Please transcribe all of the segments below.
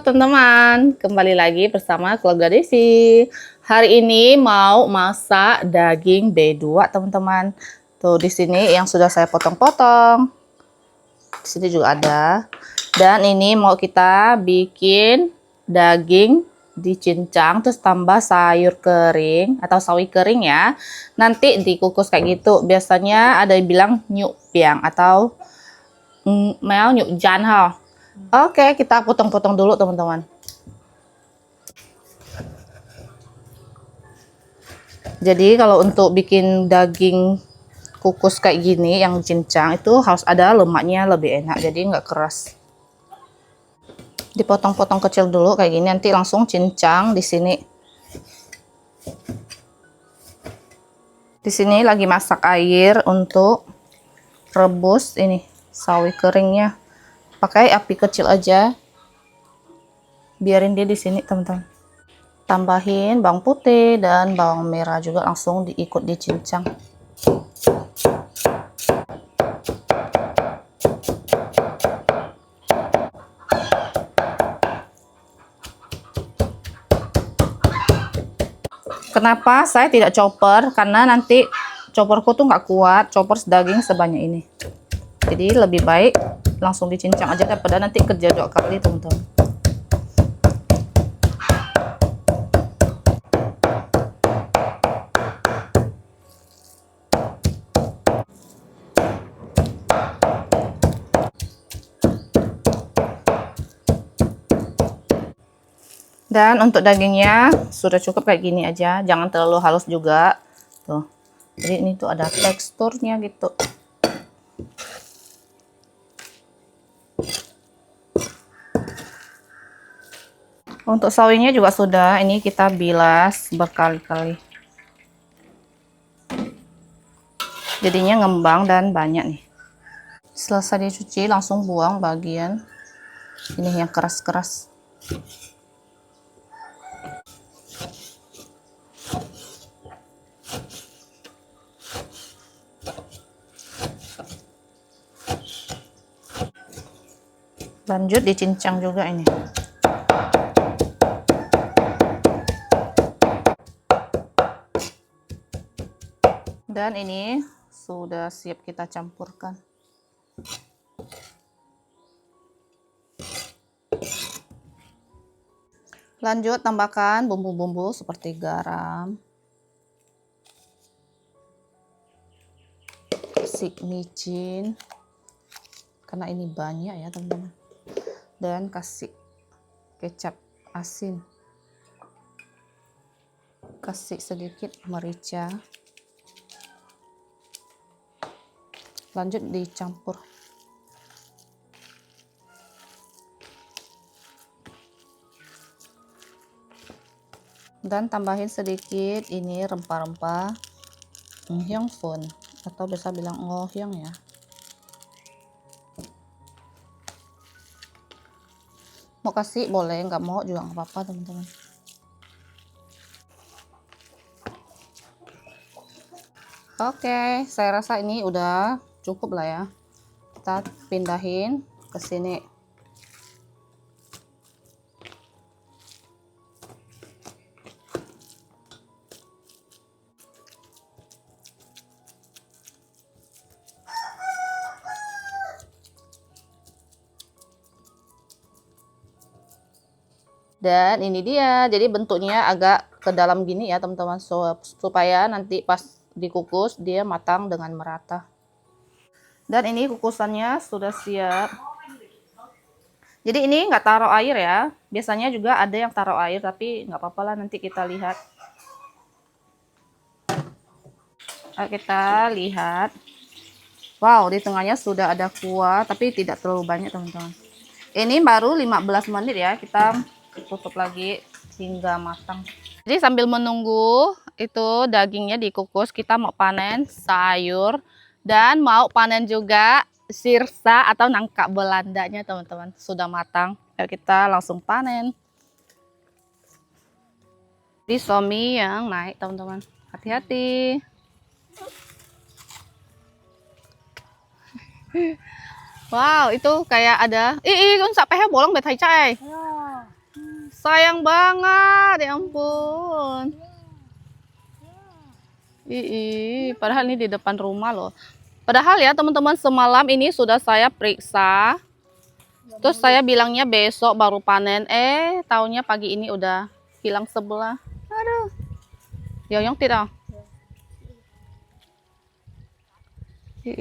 teman-teman, kembali lagi bersama keluarga Desi. Hari ini mau masak daging B2 teman-teman. Tuh di sini yang sudah saya potong-potong. Di sini juga ada. Dan ini mau kita bikin daging dicincang terus tambah sayur kering atau sawi kering ya. Nanti dikukus kayak gitu. Biasanya ada yang bilang nyuk piang atau mau nyuk jan ha. Oke, kita potong-potong dulu teman-teman. Jadi kalau untuk bikin daging kukus kayak gini yang cincang itu harus ada lemaknya lebih enak, jadi nggak keras. Dipotong-potong kecil dulu kayak gini, nanti langsung cincang di sini. Di sini lagi masak air untuk rebus ini sawi keringnya. Pakai api kecil aja. Biarin dia di sini teman-teman. Tambahin bawang putih dan bawang merah juga langsung diikut dicincang. Kenapa saya tidak chopper? Karena nanti chopperku tuh nggak kuat, chopper daging sebanyak ini. Jadi lebih baik langsung dicincang aja daripada nanti kerja 2 kali teman-teman. Dan untuk dagingnya sudah cukup kayak gini aja, jangan terlalu halus juga. Tuh. Jadi ini tuh ada teksturnya gitu. Untuk sawinya juga sudah, ini kita bilas berkali-kali. Jadinya ngembang dan banyak nih. Selesai dicuci langsung buang bagian ini yang keras-keras. Lanjut dicincang juga ini. Dan ini sudah siap kita campurkan. Lanjut tambahkan bumbu-bumbu seperti garam, kasih micin, karena ini banyak ya teman-teman. Dan kasih kecap asin, kasih sedikit merica. Lanjut dicampur. Dan tambahin sedikit ini rempah-rempah Hyongfun atau bisa bilang ngohyong ya. Mau kasih boleh, nggak mau juga nggak apa-apa teman-teman. Oke, saya rasa ini udah cukup lah ya. Kita pindahin ke sini. Dan ini dia, jadi bentuknya agak ke dalam gini ya teman-teman, supaya nanti pas dikukus dia matang dengan merata. Dan ini kukusannya sudah siap. Jadi ini nggak taruh air ya, biasanya juga ada yang taruh air, tapi nggak apa-apa lah, nanti kita lihat. Kita lihat. Wow, di tengahnya sudah ada kuah, tapi tidak terlalu banyak teman-teman. Ini baru 15 menit ya, kita tutup lagi hingga matang. Jadi sambil menunggu itu dagingnya dikukus, kita mau panen sayur dan mau panen juga sirsa atau nangka Belandanya teman-teman. Sudah matang, yuk kita langsung panen. Di somi yang naik teman-teman, hati-hati. Wow, itu kayak ada. Ih, kan sampai bolong bet hai cai. Sayang banget, ya ampun. Padahal ini di depan rumah loh. Padahal ya teman-teman, semalam ini sudah saya periksa. Terus saya bilangnya besok baru panen. Taunya pagi ini udah hilang sebelah. Aduh. Yoyong tidak.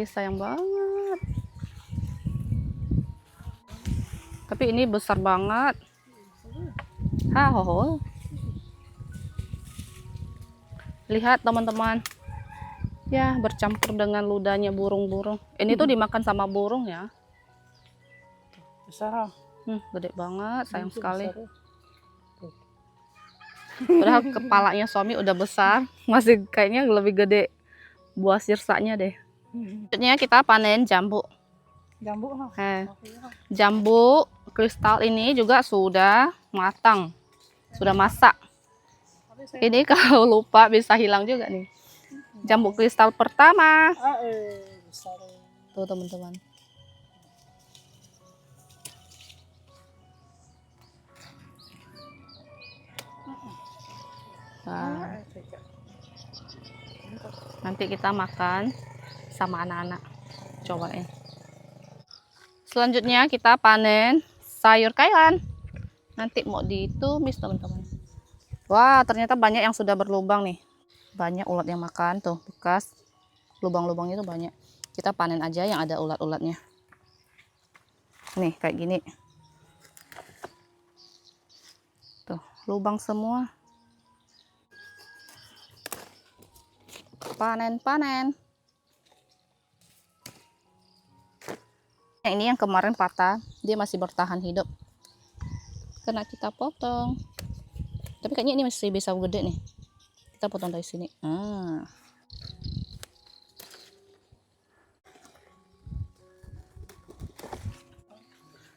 Sayang banget. Tapi ini besar banget. Hoho. Lihat teman-teman. Ya, bercampur dengan ludahnya burung-burung. Ini tuh dimakan sama burung ya. Besar. Gede banget, sayang sekali. Padahal kepalanya suami udah besar, masih kayaknya lebih gede buah sirsanya deh. Selanjutnya kita panen jambu. Jambu kristal ini juga sudah matang, sudah masak. Ini kalau lupa bisa hilang juga nih. Jambu kristal pertama. Tuh teman-teman. Nah, nanti kita makan sama anak-anak. Cobain. Selanjutnya kita panen sayur kailan. Nanti mau ditumis teman-teman. Wah, ternyata banyak yang sudah berlubang nih. Banyak ulat yang makan tuh, bekas lubang-lubangnya tuh banyak. Kita panen aja yang ada ulat-ulatnya. Nih, kayak gini. Tuh, lubang semua. Panen-panen. Yang ini yang kemarin patah, dia masih bertahan hidup. Karena kita potong. Tapi kayaknya ini masih bisa gede nih. Kita potong dari sini.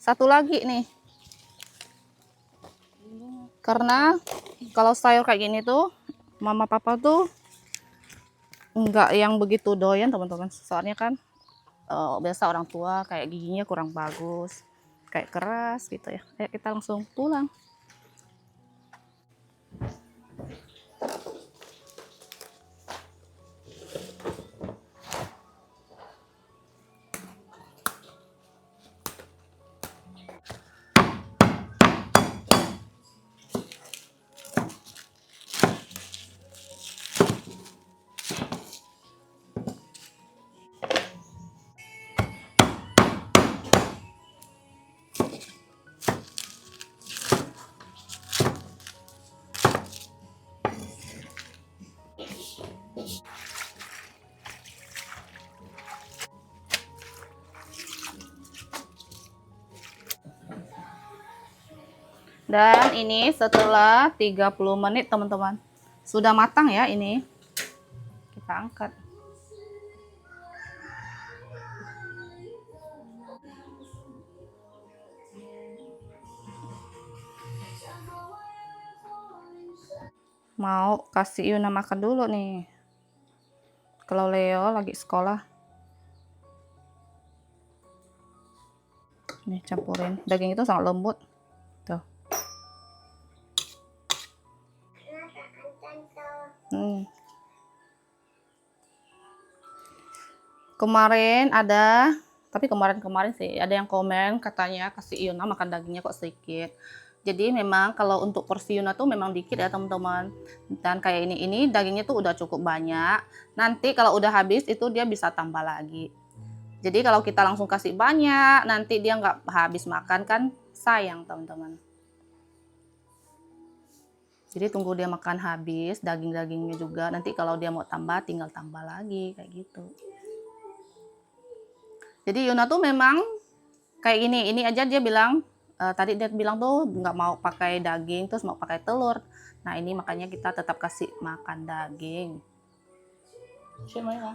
Satu lagi nih. Karena kalau sayur kayak gini tuh, mama papa tuh enggak yang begitu doyan teman-teman. Soalnya kan biasa orang tua kayak giginya kurang bagus, kayak keras gitu ya. Ayo kita langsung pulang. Dan ini setelah 30 menit teman-teman. Sudah matang ya ini. Kita angkat. Mau kasih Yuna makan dulu nih. Kalau Leo lagi sekolah. Nih campurin. Daging itu sangat lembut. Tuh. Kemarin ada, tapi kemarin sih ada yang komen katanya kasih Yuna makan dagingnya kok sedikit. Jadi memang kalau untuk porsi Yuna tuh memang dikit ya teman-teman. Dan kayak ini dagingnya tuh udah cukup banyak. Nanti kalau udah habis itu dia bisa tambah lagi. Jadi kalau kita langsung kasih banyak, nanti dia nggak habis makan kan sayang teman-teman. Jadi tunggu dia makan habis daging-dagingnya juga. Nanti kalau dia mau tambah tinggal tambah lagi kayak gitu. Jadi Yuna tuh memang kayak ini aja dia bilang. Tadi dia bilang tuh nggak mau pakai daging, terus mau pakai telur. Nah ini makanya kita tetap kasih makan daging.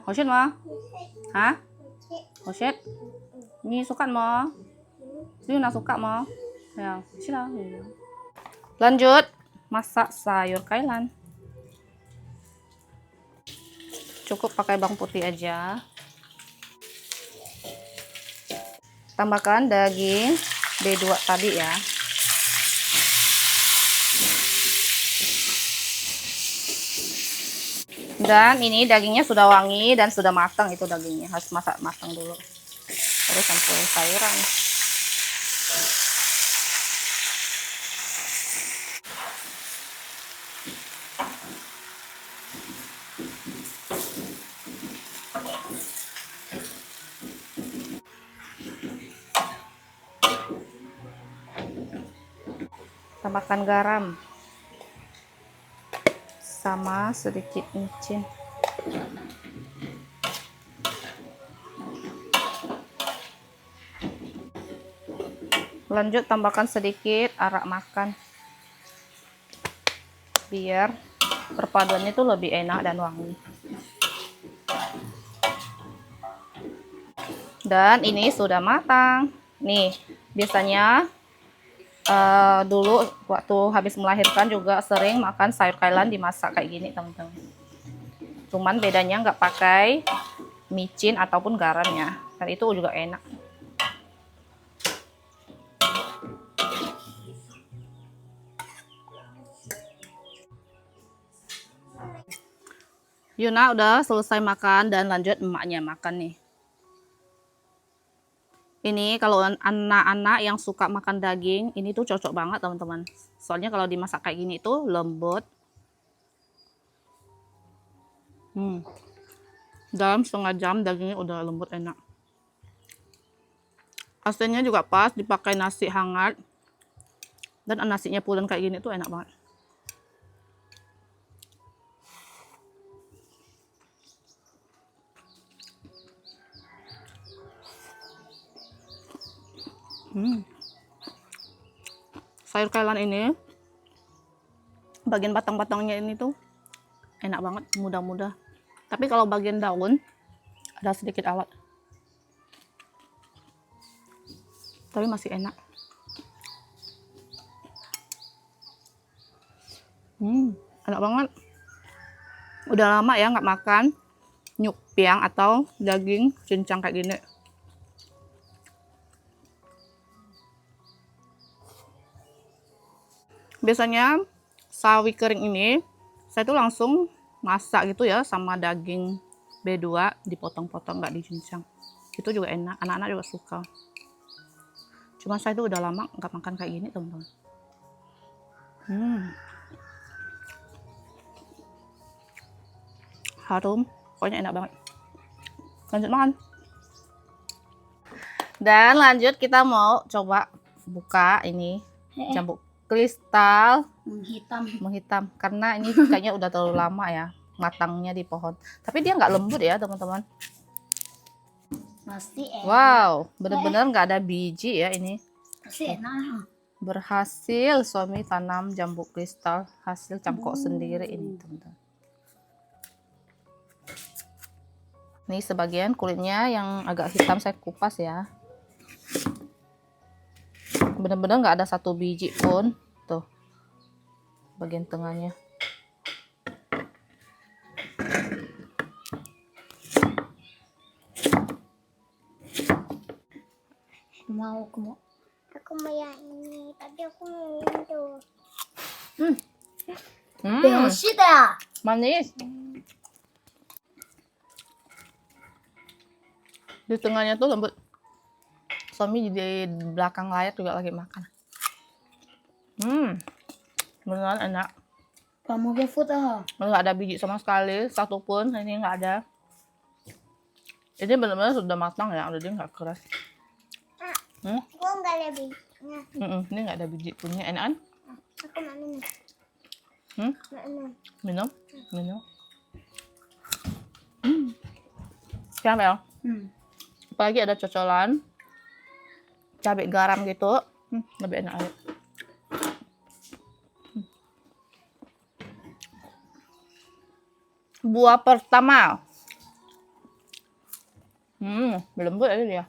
Hoshit ma? Hah? Hoshit? Ini suka ma? Yuna suka ma? Ya, sila. Lanjut masak sayur kailan. Cukup pakai bawang putih aja. Tambahkan daging B2 tadi ya. Dan ini dagingnya sudah wangi dan sudah matang, itu dagingnya harus masak matang dulu. Terus campur sayuran. Tambahkan garam sama sedikit micin. Lanjut tambahkan sedikit arak makan biar perpaduannya itu lebih enak dan wangi. Dan ini sudah matang nih. Biasanya dulu waktu habis melahirkan juga sering makan sayur kailan dimasak kayak gini teman-teman. Cuman bedanya nggak pakai micin ataupun garamnya, dan itu juga enak. Yuna udah selesai makan dan lanjut emaknya makan nih. Ini kalau anak-anak yang suka makan daging, ini tuh cocok banget teman-teman. Soalnya kalau dimasak kayak gini tuh lembut. Dalam setengah jam dagingnya udah lembut enak. Asinnya juga pas, dipakai nasi hangat. Dan nasinya pulen kayak gini tuh enak banget. Sayur kailan ini, bagian batang-batangnya ini tuh enak banget, mudah-mudah. Tapi kalau bagian daun ada sedikit alat, tapi masih enak. Enak banget. Udah lama ya nggak makan nyupiang atau daging cincang kayak gini. Biasanya sawi kering ini saya tuh langsung masak gitu ya sama daging B2, dipotong-potong nggak dicincang. Itu juga enak, anak-anak juga suka. Cuma saya tuh udah lama nggak makan kayak gini teman-teman. Harum, pokoknya enak banget. Lanjut makan. Dan lanjut kita mau coba buka ini jambu kristal menghitam karena ini kayaknya udah terlalu lama ya matangnya di pohon. Tapi dia nggak lembut ya teman-teman. Wow, bener-bener nggak ada biji ya ini. Berhasil suami tanam jambu kristal, hasil cangkok sendiri ini teman-teman. Nih sebagian kulitnya yang agak hitam saya kupas ya. Bener-bener nggak ada satu biji pun tuh bagian tengahnya. Aku mau yang ini, tapi aku mau itu. Manis. Di tengahnya tuh lembut. Suami di belakang layar juga lagi makan. Beneran enak. Kamu ke foto? Nggak ada biji sama sekali, satupun ini nggak ada. Ini benar-benar sudah matang ya, jadi nggak keras. Aku nggak ada bijinya. Ini nggak ada biji punya, enak kan? Aku mau minum. Minum, minum. Siapa ya? Apalagi ada cocolan cabai garam gitu, lebih enak aja. Buah pertama, lembut aja dia.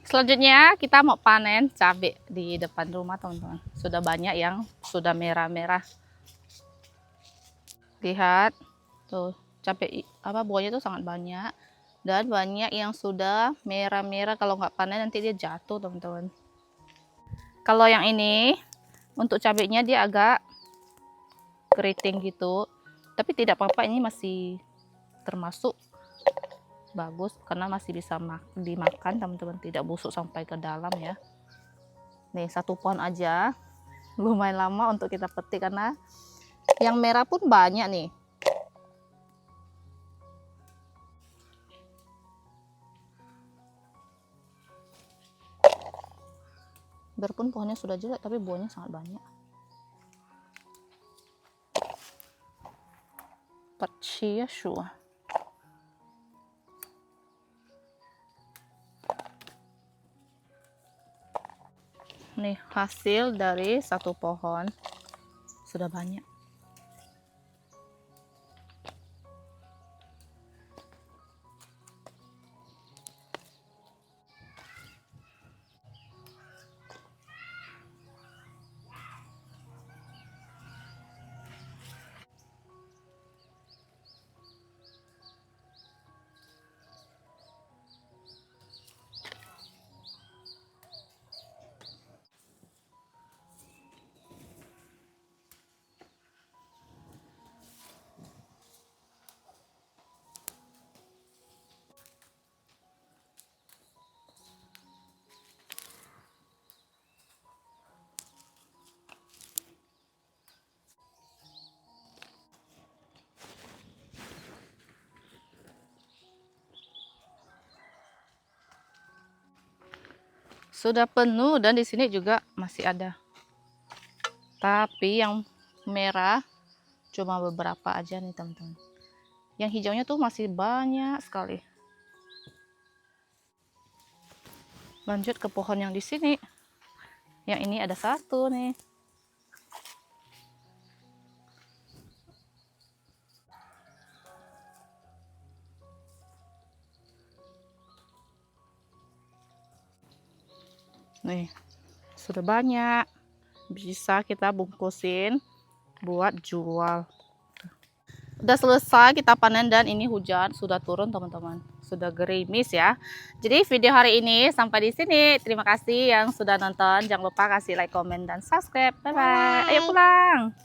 Selanjutnya kita mau panen cabai di depan rumah teman-teman. Sudah banyak yang sudah merah-merah. Lihat tuh cabai buahnya tuh sangat banyak. Dan banyak yang sudah merah-merah, kalau nggak panen nanti dia jatuh teman-teman. Kalau yang ini untuk cabenya dia agak keriting gitu. Tapi tidak apa-apa, ini masih termasuk bagus karena masih bisa dimakan teman-teman, tidak busuk sampai ke dalam ya. Nih, 1 pohon aja lumayan lama untuk kita petik karena yang merah pun banyak nih. Biarpun pohonnya sudah jelek tapi buahnya sangat banyak. Pachiashu. Nih hasil dari 1 pohon sudah banyak. Sudah penuh dan di sini juga masih ada. Tapi yang merah cuma beberapa aja nih teman-teman. Yang hijaunya tuh masih banyak sekali. Lanjut ke pohon yang di sini. Yang ini ada 1 nih. Nih, sudah banyak. Bisa kita bungkusin buat jual. Udah selesai kita panen dan ini hujan sudah turun teman-teman. Sudah gerimis ya. Jadi video hari ini sampai di sini. Terima kasih yang sudah nonton. Jangan lupa kasih like, komen, dan subscribe. Bye bye. Ayo pulang.